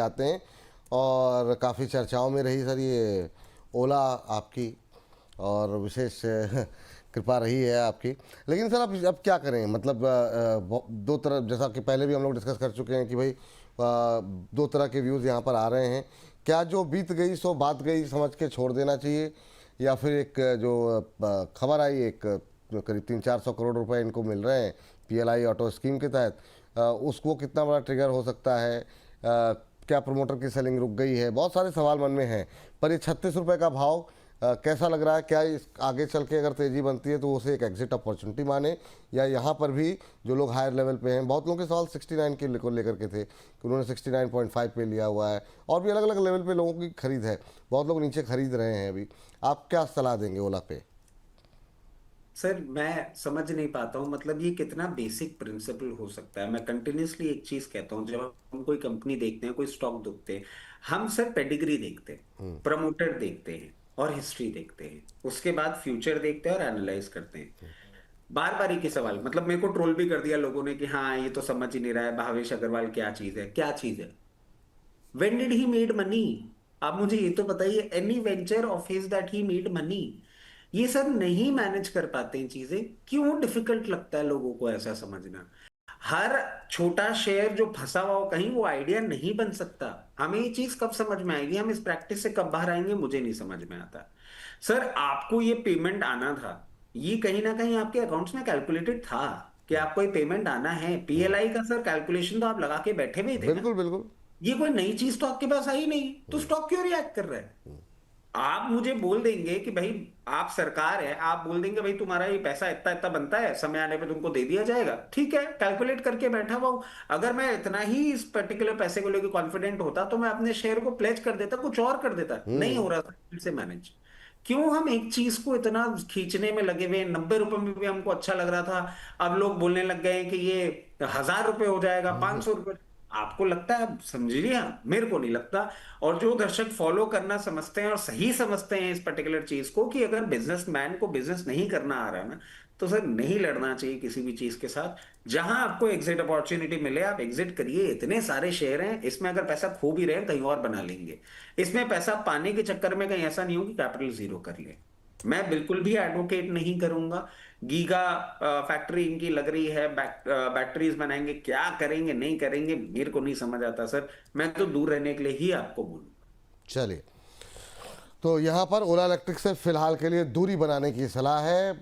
आते हैं और काफ़ी चर्चाओं में रही सर ये ओला आपकी, और विशेष कृपा रही है आपकी। लेकिन सर अब क्या करें, मतलब दो तरह, जैसा कि पहले भी हम लोग डिस्कस कर चुके हैं कि भाई दो तरह के व्यूज़ यहाँ पर आ रहे हैं। क्या जो बीत गई सो बात गई समझ के छोड़ देना चाहिए, या फिर एक जो खबर आई, एक जो करीब 300-400 करोड़ रुपए इनको मिल रहे हैं पीएलआई ऑटो स्कीम के तहत, उसको कितना बड़ा ट्रिगर हो सकता है? क्या प्रमोटर की सेलिंग रुक गई है? बहुत सारे सवाल मन में हैं। पर ये 36 रुपये का भाव कैसा लग रहा है? क्या इस आगे चल के अगर तेज़ी बनती है तो उसे एक एग्जिट अपॉर्चुनिटी माने, या यहाँ पर भी जो लोग हायर लेवल पे हैं, बहुत लोगों के सवाल 69 के को लेकर के थे कि उन्होंने 69.5 पे लिया हुआ है, और भी अलग अलग लेवल पे लोगों की खरीद है, बहुत लोग नीचे खरीद रहे हैं अभी। आप क्या सलाह देंगे ओला पे? सर मैं समझ नहीं पाता हूँ, मतलब ये कितना बेसिक प्रिंसिपल हो सकता है। मैं कंटिन्यूअसली एक चीज कहता हूँ, जब हम कोई कंपनी देखते हैं, कोई स्टॉक देखते हैं, हम सर पेडिग्री देखते हैं, प्रमोटर देखते हैं और हिस्ट्री देखते हैं, उसके बाद फ्यूचर देखते हैं और एनालाइज करते हैं। बार बार एक ही सवाल, मतलब मेरे को ट्रोल भी कर दिया लोगों ने कि हाँ ये तो समझ ही नहीं रहा है भावेश अग्रवाल, क्या चीज है, क्या चीज है। When did he made money? आप मुझे ये तो बताइए, any venture of his that he made money. ये सब नहीं मैनेज कर पाते हैं चीजें, क्यों डिफिकल्ट लगता है लोगों को ऐसा समझना। हर छोटा शेयर जो फंसा हुआ हो कहीं, वो आइडिया नहीं बन सकता। हमें ये चीज कब समझ में आएगी, हम इस प्रैक्टिस से कब बाहर आएंगे, मुझे नहीं समझ में आता। सर आपको ये पेमेंट आना था, ये कहीं ना कहीं आपके अकाउंट्स में कैलकुलेटेड था कि आपको ये पेमेंट आना है। पीएलआई का सर कैलकुलेशन तो आप लगा के बैठे हुए थे ना। बिल्कुल बिल्कुल। ये कोई नई चीज तो आपके पास आई नहीं, तो स्टॉक क्यों रिएक्ट कर रहा है। आप मुझे बोल देंगे कि भाई आप सरकार है, आप बोल देंगे भाई तुम्हारा ये पैसा इतना इतना बनता है, समय आने पे तुमको दे दिया जाएगा, ठीक है, कैलकुलेट करके बैठा हुआ हूं। अगर मैं इतना ही इस पर्टिकुलर पैसे को लेकर कॉन्फिडेंट होता तो मैं अपने शेयर को प्लेज कर देता, कुछ और कर देता। नहीं हो रहा से मैनेज। क्यों हम एक चीज को इतना खींचने में लगे हुए हैं। 90 रुपए में भी हमको अच्छा लग रहा था, अब लोग बोलने लग गए हैं कि ये 1000 रुपए हो जाएगा, 500 रुपए। आपको लगता है, समझिए, हाँ, मेरे को नहीं लगता। और जो दर्शक फॉलो करना समझते हैं और सही समझते हैं इस पर्टिकुलर चीज को, कि अगर बिजनेसमैन को बिजनेस नहीं करना आ रहा है ना, तो सर नहीं लड़ना चाहिए किसी भी चीज के साथ। जहां आपको एग्जिट अपॉर्चुनिटी मिले आप एग्जिट करिए। इतने सारे शेयर हैं, इसमें अगर पैसा खो भी रहे हैं कहीं और बना लेंगे। इसमें पैसा पाने के चक्कर में कहीं ऐसा नहीं हो कि कैपिटल जीरो कर ले। मैं बिल्कुल भी एडवोकेट नहीं करूंगा। गीगा फैक्ट्री इनकी लग रही है, बैटरीज बनाएंगे, क्या करेंगे नहीं करेंगे मेरे को नहीं समझ आता सर। मैं तो दूर रहने के लिए ही आपको बोलूँ। चलिए, तो यहाँ पर ओला इलेक्ट्रिक से फिलहाल के लिए दूरी बनाने की सलाह है।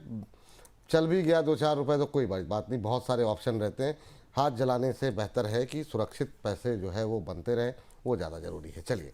चल भी गया 2-4 रुपए तो कोई बड़ी बात नहीं, बहुत सारे ऑप्शन रहते हैं। हाथ जलाने से बेहतर है कि सुरक्षित पैसे जो है वो बनते रहें, वो ज़्यादा ज़रूरी है। चलिए।